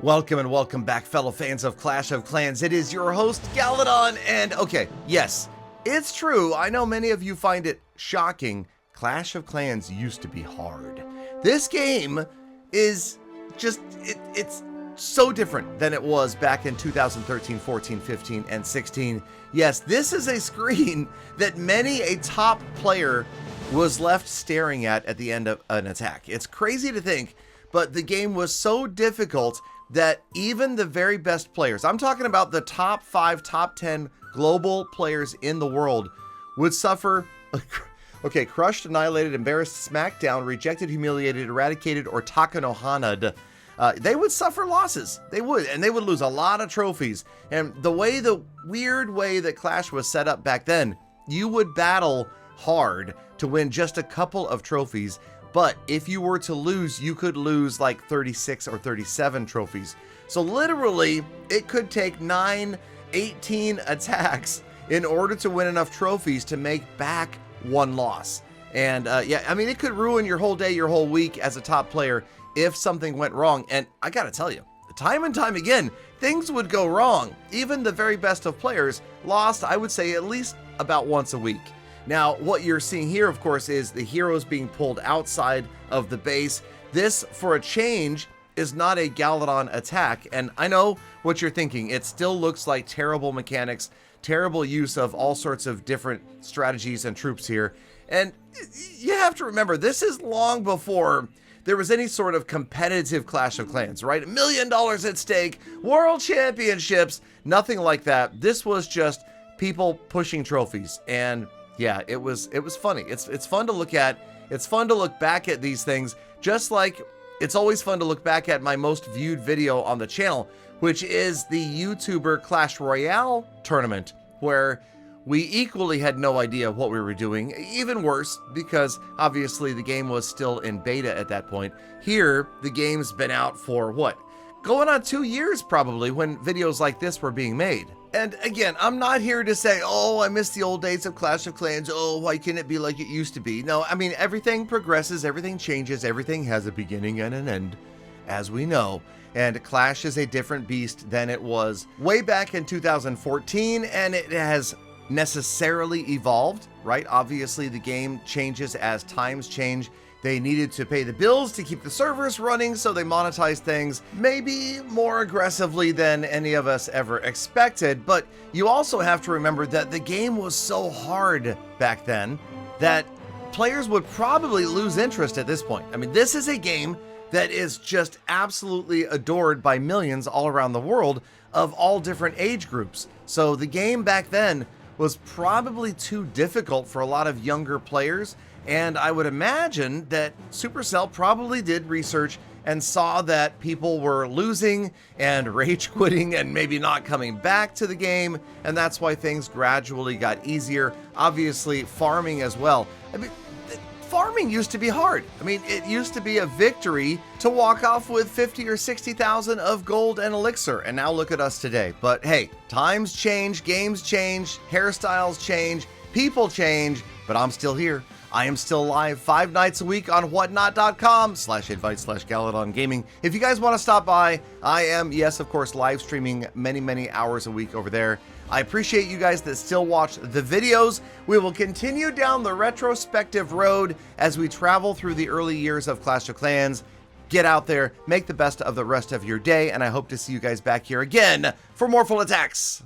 Welcome and welcome back, fellow fans of Clash of Clans. It is your host, Galadon, and okay, yes, it's true. I know many of you find it shocking. Clash of Clans used to be hard. This game is just, it's so different than it was back in 2013, 14, 15, and 16. Yes, this is a screen that many a top player was left staring at the end of an attack. It's crazy to think, but the game was so difficult that even the very best players, I'm talking about the top 5, top 10 global players in the world, would suffer, crushed, annihilated, embarrassed, smacked down, rejected, humiliated, eradicated, or Takanohana'd. They would suffer losses. They would, and they would lose a lot of trophies. And the weird way that Clash was set up back then, you would battle hard to win just a couple of trophies. But if you were to lose, you could lose like 36 or 37 trophies. So literally, it could take 9, 18 attacks in order to win enough trophies to make back one loss. And yeah, I mean, it could ruin your whole day, your whole week as a top player if something went wrong. And I gotta tell you, time and time again, things would go wrong. Even the very best of players lost, I would say, at least about once a week. Now, what you're seeing here, of course, is the heroes being pulled outside of the base. This, for a change, is not a Galadon attack. And I know what you're thinking. It still looks like terrible mechanics, terrible use of all sorts of different strategies and troops here. And you have to remember, this is long before there was any sort of competitive Clash of Clans, right? $1 million at stake, world championships, nothing like that. This was just people pushing trophies. And yeah, it was funny. It's fun to look at. It's fun to look back at these things, just like it's always fun to look back at my most viewed video on the channel, which is the YouTuber Clash Royale tournament, where we equally had no idea what we were doing. Even worse, because obviously the game was still in beta at that point. Here, the game's been out for what? Going on 2 years probably, when videos like this were being made. And again, I'm not here to say, oh, I miss the old days of Clash of Clans. Oh, why can't it be like it used to be? No, I mean, everything progresses, everything changes, everything has a beginning and an end, as we know. And Clash is a different beast than it was way back in 2014, and it has necessarily evolved, right? Obviously, the game changes as times change. They needed to pay the bills to keep the servers running, so they monetized things maybe more aggressively than any of us ever expected. But you also have to remember that the game was so hard back then that players would probably lose interest at this point. I mean, this is a game that is just absolutely adored by millions all around the world of all different age groups. So the game back then was probably too difficult for a lot of younger players. And I would imagine that Supercell probably did research and saw that people were losing and rage quitting and maybe not coming back to the game. And that's why things gradually got easier. Obviously, farming as well. I mean, farming used to be hard. I mean, it used to be a victory to walk off with 50 or 60,000 of gold and elixir. And now look at us today. But hey, times change, games change, hairstyles change, people change, but I'm still here. I am still live 5 nights a week on whatnot.com/invite/Galadon Gaming. If you guys want to stop by, I am, yes, of course, live streaming many hours a week over there. I appreciate you guys that still watch the videos. We will continue down the retrospective road as we travel through the early years of Clash of Clans. Get out there, make the best of the rest of your day, and I hope to see you guys back here again for more full attacks.